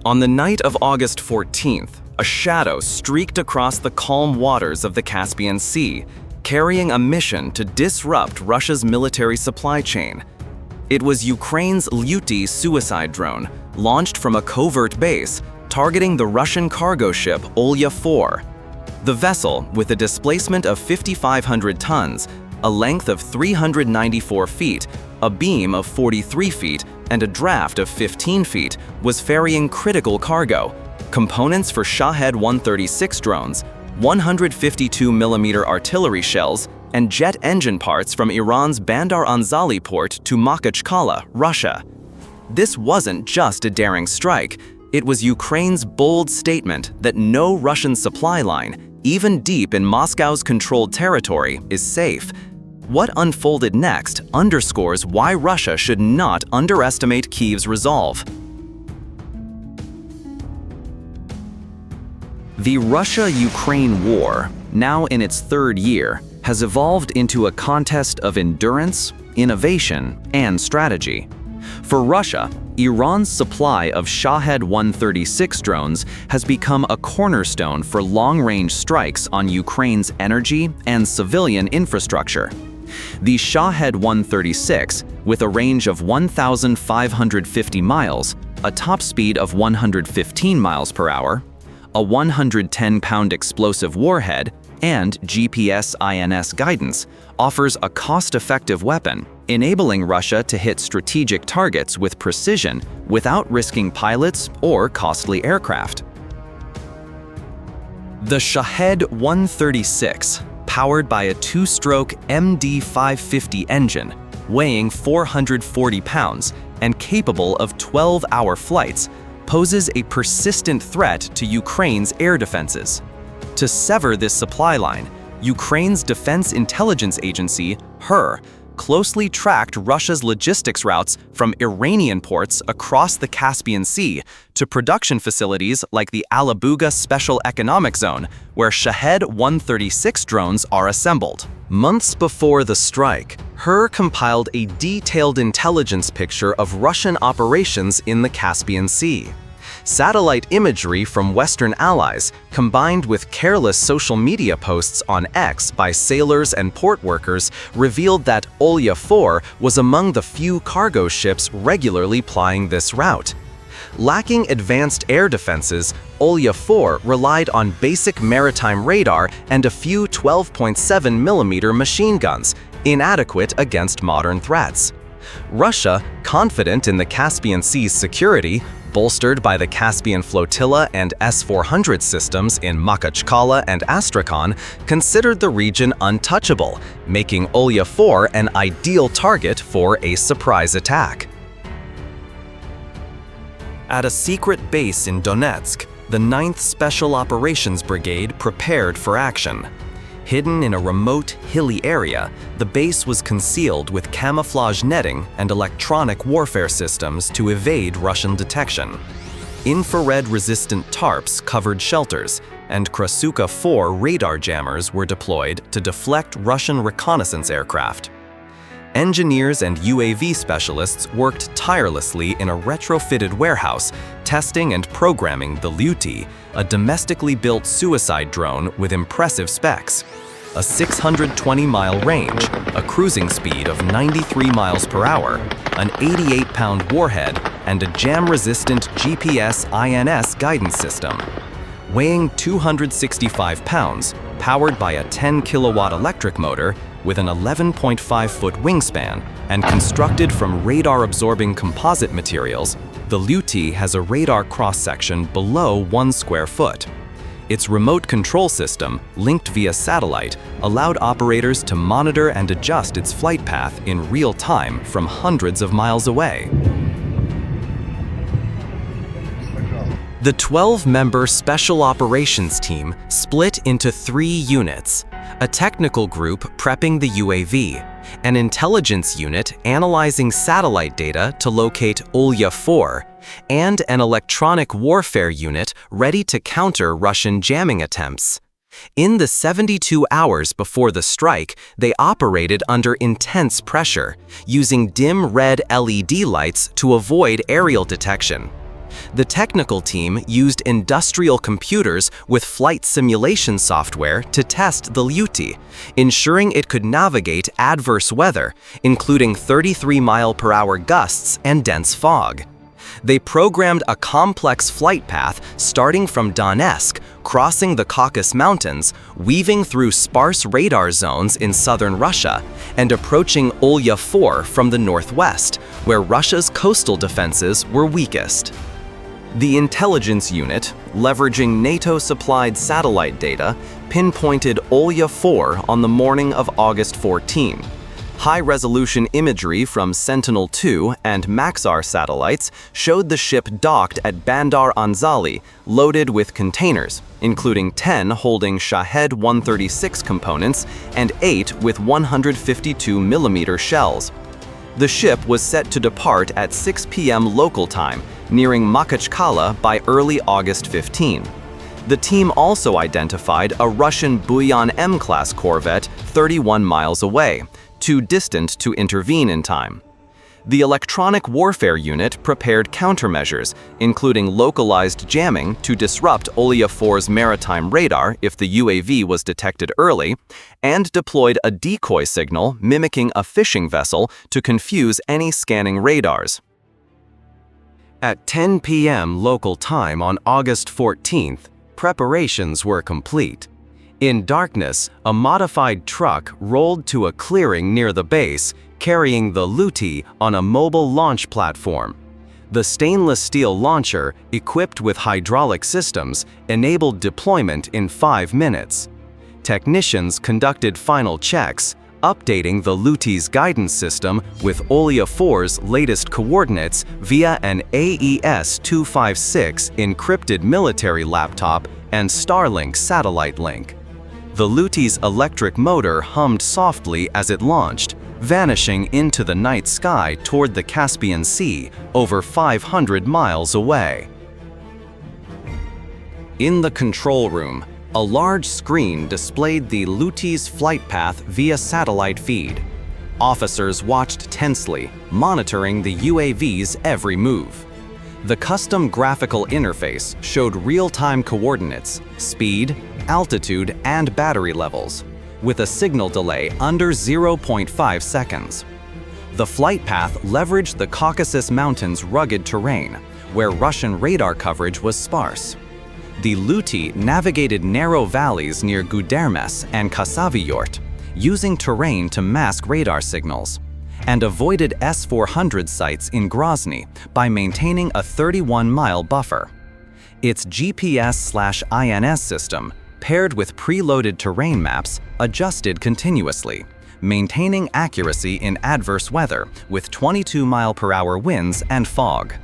On the night of August 14th, a shadow streaked across the calm waters of the Caspian Sea, carrying a mission to disrupt Russia's military supply chain. It was Ukraine's Liutyi suicide drone, launched from a covert base, targeting the Russian cargo ship Olya-4. The vessel, with a displacement of 5,500 tons, a length of 394 feet, a beam of 43 feet, and a draft of 15 feet, was ferrying critical cargo, components for Shahed 136 drones, 152mm artillery shells, and jet engine parts from Iran's Bandar Anzali port to Makhachkala, Russia. This wasn't just a daring strike, it was Ukraine's bold statement that no Russian supply line, even deep in Moscow's controlled territory, is safe. What unfolded next underscores why Russia should not underestimate Kyiv's resolve. The Russia-Ukraine war, now in its third year, has evolved into a contest of endurance, innovation, and strategy. For Russia, Iran's supply of Shahed 136 drones has become a cornerstone for long-range strikes on Ukraine's energy and civilian infrastructure. The Shahed 136, with a range of 1,550 miles, a top speed of 115 miles per hour, a 110-pound explosive warhead, and GPS-INS guidance, offers a cost-effective weapon, enabling Russia to hit strategic targets with precision without risking pilots or costly aircraft. The Shahed 136, powered by a two-stroke MD-550 engine, weighing 440 pounds and capable of 12-hour flights, poses a persistent threat to Ukraine's air defenses. To sever this supply line, Ukraine's Defense Intelligence Agency, HER, closely tracked Russia's logistics routes from Iranian ports across the Caspian Sea to production facilities like the Alabuga Special Economic Zone, where Shahed 136 drones are assembled. Months before the strike, HER compiled a detailed intelligence picture of Russian operations in the Caspian Sea. Satellite imagery from Western allies, combined with careless social media posts on X by sailors and port workers, revealed that Olya-4 was among the few cargo ships regularly plying this route. Lacking advanced air defenses, Olya-4 relied on basic maritime radar and a few 12.7mm machine guns, inadequate against modern threats. Russia, confident in the Caspian Sea's security, bolstered by the Caspian Flotilla and S-400 systems in Makhachkala and Astrakhan, considered the region untouchable, making Olya-4 an ideal target for a surprise attack. At a secret base in Donetsk, the 9th Special Operations Brigade prepared for action. Hidden in a remote, hilly area, the base was concealed with camouflage netting and electronic warfare systems to evade Russian detection. Infrared-resistant tarps covered shelters, and Krasuka-4 radar jammers were deployed to deflect Russian reconnaissance aircraft. Engineers and UAV specialists worked tirelessly in a retrofitted warehouse, testing and programming the Liutyi, a domestically built suicide drone with impressive specs. A 620-mile range, a cruising speed of 93 miles per hour, an 88-pound warhead, and a jam-resistant GPS-INS guidance system. Weighing 265 pounds, powered by a 10-kilowatt electric motor, with an 11.5-foot wingspan, and constructed from radar-absorbing composite materials, the Liutyi has a radar cross-section below 1 square foot. Its remote control system, linked via satellite, allowed operators to monitor and adjust its flight path in real time from hundreds of miles away. The 12-member Special Operations Team split into 3 units: a technical group prepping the UAV, an intelligence unit analyzing satellite data to locate Olya-4, and an electronic warfare unit ready to counter Russian jamming attempts. In the 72 hours before the strike, they operated under intense pressure, using dim red LED lights to avoid aerial detection. The technical team used industrial computers with flight simulation software to test the Liutyi, ensuring it could navigate adverse weather, including 33-mile-per-hour gusts and dense fog. They programmed a complex flight path starting from Donetsk, crossing the Caucasus Mountains, weaving through sparse radar zones in southern Russia, and approaching Olya 4 from the northwest, where Russia's coastal defenses were weakest. The intelligence unit, leveraging NATO-supplied satellite data, pinpointed Olya 4 on the morning of August 14. High-resolution imagery from Sentinel-2 and Maxar satellites showed the ship docked at Bandar Anzali, loaded with containers, including 10 holding Shahed 136 components and 8 with 152mm shells. The ship was set to depart at 6 p.m. local time, nearing Makhachkala by early August 15. The team also identified a Russian Buyan M-class corvette 31 miles away, too distant to intervene in time. The electronic warfare unit prepared countermeasures, including localized jamming to disrupt Olya 4's maritime radar if the UAV was detected early, and deployed a decoy signal mimicking a fishing vessel to confuse any scanning radars. At 10 p.m. local time on August 14th, preparations were complete. In darkness, a modified truck rolled to a clearing near the base, carrying the Liutyi on a mobile launch platform. The stainless steel launcher, equipped with hydraulic systems, enabled deployment in 5 minutes. Technicians conducted final checks, updating the Liutyi's guidance system with Olya 4's latest coordinates via an AES-256 encrypted military laptop and Starlink satellite link. The Liutyi's electric motor hummed softly as it launched, vanishing into the night sky toward the Caspian Sea, over 500 miles away. In the control room, a large screen displayed the Liutyi's flight path via satellite feed. Officers watched tensely, monitoring the UAV's every move. The custom graphical interface showed real-time coordinates, speed, altitude, and battery levels, with a signal delay under 0.5 seconds. The flight path leveraged the Caucasus Mountains' rugged terrain, where Russian radar coverage was sparse. The Liutyi navigated narrow valleys near Gudermes and Kasaviyort, using terrain to mask radar signals, and avoided S-400 sites in Grozny by maintaining a 31-mile buffer. Its GPS/INS system, paired with preloaded terrain maps, adjusted continuously, maintaining accuracy in adverse weather with 22-mile-per-hour winds and fog.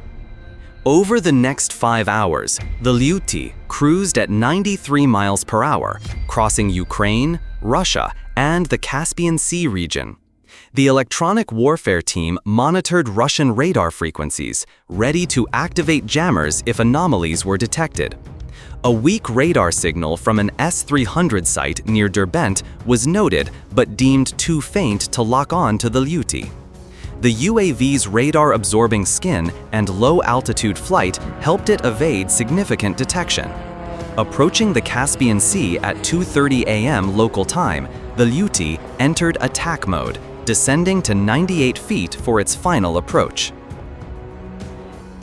Over the next 5 hours, the Liutyi cruised at 93 miles per hour, crossing Ukraine, Russia, and the Caspian Sea region. The electronic warfare team monitored Russian radar frequencies, ready to activate jammers if anomalies were detected. A weak radar signal from an S-300 site near Derbent was noted but deemed too faint to lock on to the Liutyi. The UAV's radar-absorbing skin and low-altitude flight helped it evade significant detection. Approaching the Caspian Sea at 2:30 a.m. local time, the Liutyi entered attack mode, descending to 98 feet for its final approach.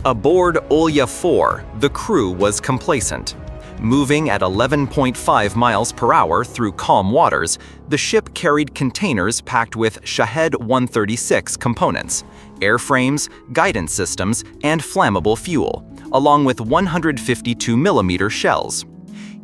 Aboard Olya 4, the crew was complacent. Moving at 11.5 miles per hour through calm waters, the ship carried containers packed with Shahed 136 components, airframes, guidance systems, and flammable fuel, along with 152mm shells.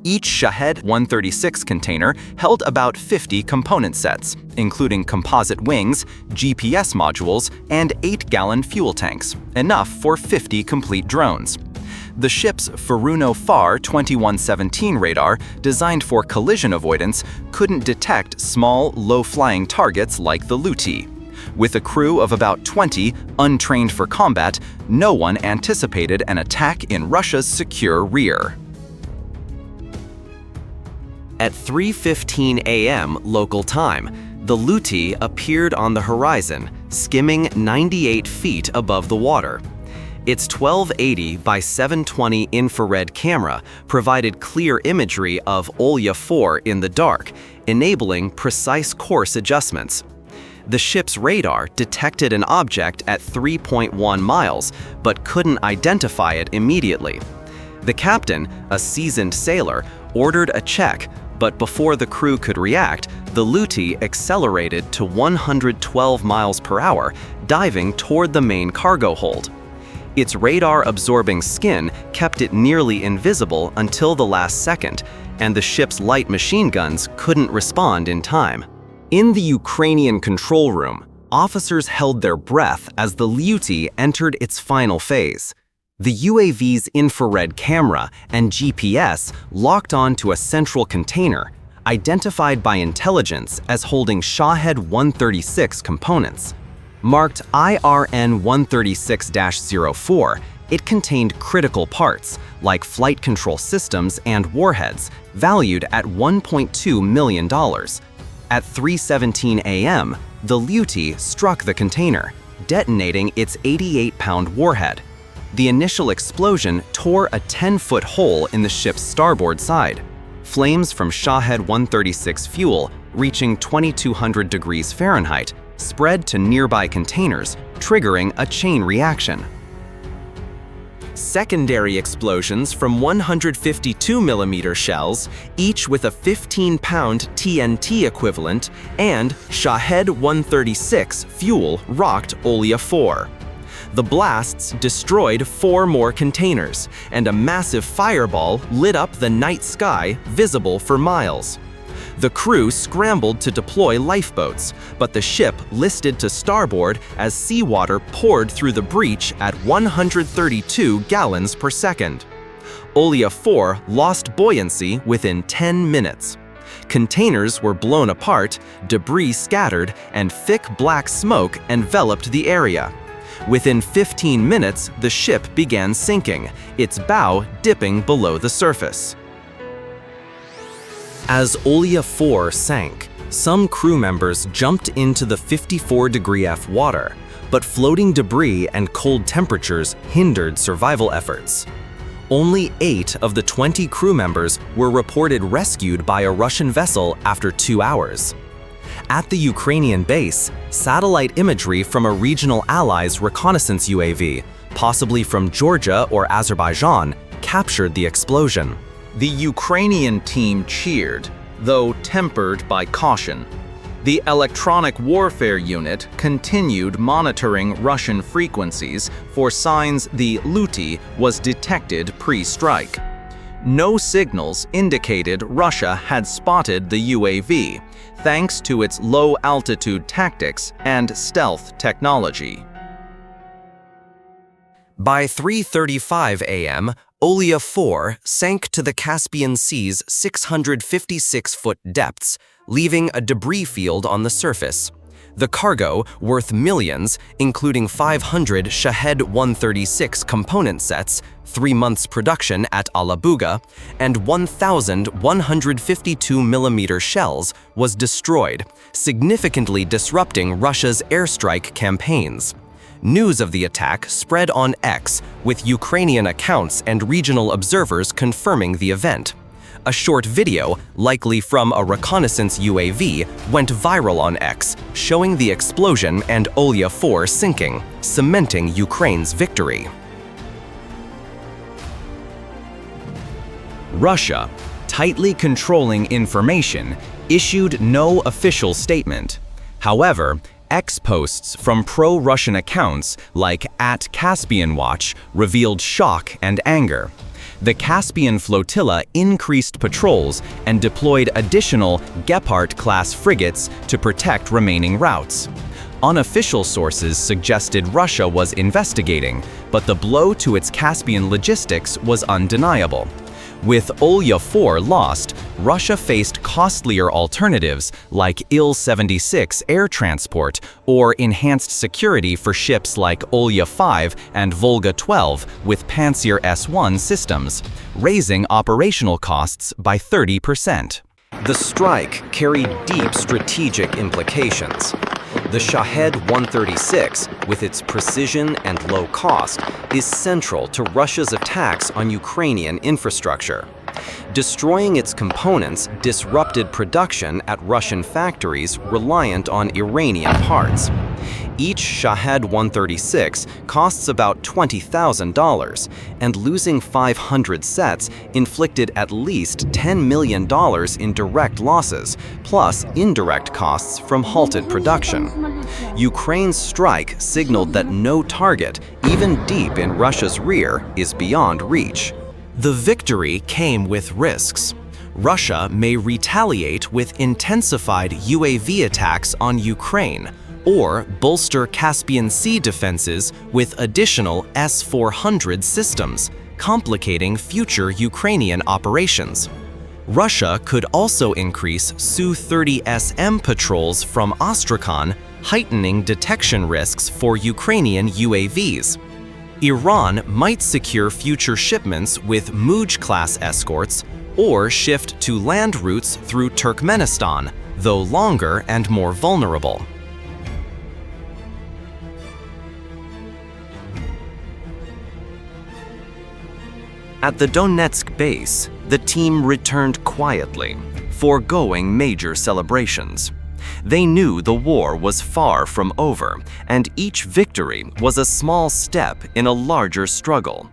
Each Shahed 136 container held about 50 component sets, including composite wings, GPS modules, and 8-gallon fuel tanks, enough for 50 complete drones. The ship's Furuno FAR 2117 radar, designed for collision avoidance, couldn't detect small, low-flying targets like the Liutyi. With a crew of about 20, untrained for combat, no one anticipated an attack in Russia's secure rear. At 3:15 a.m. local time, the Liutyi appeared on the horizon, skimming 98 feet above the water. Its 1280 by 720 infrared camera provided clear imagery of Olya 4 in the dark, enabling precise course adjustments. The ship's radar detected an object at 3.1 miles, but couldn't identify it immediately. The captain, a seasoned sailor, ordered a check, but before the crew could react, the Liutyi accelerated to 112 miles per hour, diving toward the main cargo hold. Its radar-absorbing skin kept it nearly invisible until the last second, and the ship's light machine guns couldn't respond in time. In the Ukrainian control room, officers held their breath as the Liutyi entered its final phase. The UAV's infrared camera and GPS locked onto a central container, identified by intelligence as holding Shahed 136 components. Marked IRN 136-04, it contained critical parts, like flight control systems and warheads, valued at $1.2 million. At 3:17 a.m., the Liutyi struck the container, detonating its 88-pound warhead. The initial explosion tore a 10-foot hole in the ship's starboard side. Flames from Shahed 136 fuel, reaching 2,200 degrees Fahrenheit, spread to nearby containers, triggering a chain reaction. Secondary explosions from 152mm shells, each with a 15-pound TNT equivalent, and Shahed 136 fuel rocked Olya 4. The blasts destroyed 4 more containers, and a massive fireball lit up the night sky, visible for miles. The crew scrambled to deploy lifeboats, but the ship listed to starboard as seawater poured through the breach at 132 gallons per second. Olya 4 lost buoyancy within 10 minutes. Containers were blown apart, debris scattered, and thick black smoke enveloped the area. Within 15 minutes, the ship began sinking, its bow dipping below the surface. As Olya 4 sank, some crew members jumped into the 54-degree F water, but floating debris and cold temperatures hindered survival efforts. Only 8 of the 20 crew members were reported rescued by a Russian vessel after 2 hours. At the Ukrainian base, satellite imagery from a regional ally's reconnaissance UAV, possibly from Georgia or Azerbaijan, captured the explosion. The Ukrainian team cheered, though tempered by caution. The electronic warfare unit continued monitoring Russian frequencies for signs the Liutyi was detected pre-strike. No signals indicated Russia had spotted the UAV, thanks to its low-altitude tactics and stealth technology. By 3:35 a.m., Olya 4 sank to the Caspian Sea's 656-foot depths, leaving a debris field on the surface. The cargo, worth millions, including 500 Shahed 136 component sets, 3 months production at Alabuga, and 1,152mm shells, was destroyed, significantly disrupting Russia's airstrike campaigns. News of the attack spread on X, with Ukrainian accounts and regional observers confirming the event. A short video, likely from a reconnaissance UAV, went viral on X, showing the explosion and Olya 4 sinking, cementing Ukraine's victory. Russia, tightly controlling information, issued no official statement. However, X posts from pro-Russian accounts like @CaspianWatch revealed shock and anger. The Caspian flotilla increased patrols and deployed additional Gepard-class frigates to protect remaining routes. Unofficial sources suggested Russia was investigating, but the blow to its Caspian logistics was undeniable. With Olya 4 lost, Russia faced costlier alternatives like Il-76 air transport or enhanced security for ships like Olya 5 and Volga 12 with Pantsir S-1 systems, raising operational costs by 30%. The strike carried deep strategic implications. The Shahed 136, with its precision and low cost, is central to Russia's attacks on Ukrainian infrastructure. Destroying its components disrupted production at Russian factories reliant on Iranian parts. Each Shahed 136 costs about $20,000, and losing 500 sets inflicted at least $10 million in direct losses, plus indirect costs from halted production. Ukraine's strike signaled that no target, even deep in Russia's rear, is beyond reach. The victory came with risks. Russia may retaliate with intensified UAV attacks on Ukraine, or bolster Caspian Sea defenses with additional S-400 systems, complicating future Ukrainian operations. Russia could also increase Su-30SM patrols from Astrakhan, heightening detection risks for Ukrainian UAVs. Iran might secure future shipments with Muj-class escorts or shift to land routes through Turkmenistan, though longer and more vulnerable. At the Donetsk base, the team returned quietly, foregoing major celebrations. They knew the war was far from over, and each victory was a small step in a larger struggle.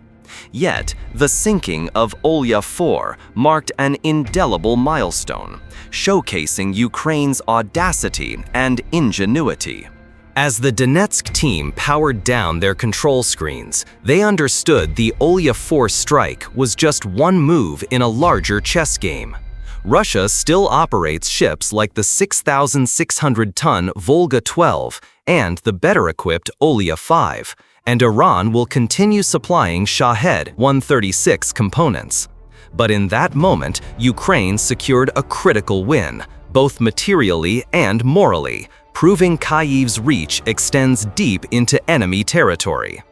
Yet, the sinking of Olya 4 marked an indelible milestone, showcasing Ukraine's audacity and ingenuity. As the Donetsk team powered down their control screens, they understood the Olya 4 strike was just one move in a larger chess game. Russia still operates ships like the 6,600-ton Volga 12 and the better-equipped Olya 5, and Iran will continue supplying Shahed 136 components. But in that moment, Ukraine secured a critical win, both materially and morally, proving Kyiv's reach extends deep into enemy territory.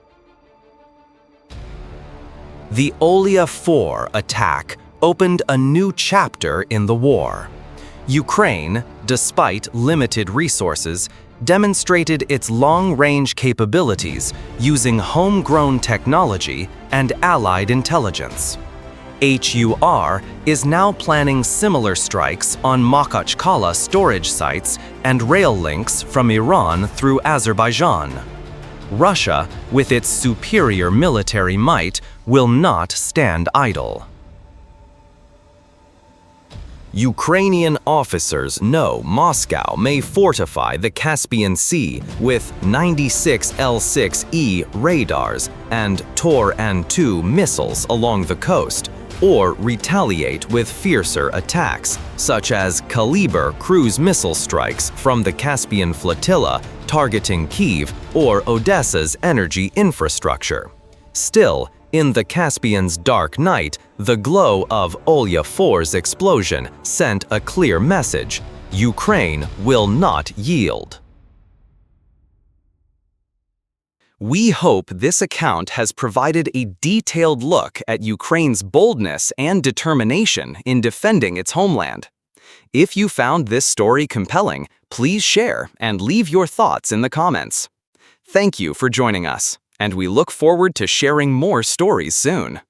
The Olya 4 attack opened a new chapter in the war. Ukraine, despite limited resources, demonstrated its long-range capabilities using homegrown technology and allied intelligence. HUR is now planning similar strikes on Makhachkala storage sites and rail links from Iran through Azerbaijan. Russia, with its superior military might, will not stand idle. Ukrainian officers know Moscow may fortify the Caspian Sea with 96 L6E radars and Tor-An-2 missiles along the coast, or retaliate with fiercer attacks, such as Kaliber cruise missile strikes from the Caspian flotilla targeting Kyiv or Odessa's energy infrastructure. Still, in the Caspian's dark night, the glow of Olya 4's explosion sent a clear message: Ukraine will not yield. We hope this account has provided a detailed look at Ukraine's boldness and determination in defending its homeland. If you found this story compelling, please share and leave your thoughts in the comments. Thank you for joining us, and we look forward to sharing more stories soon.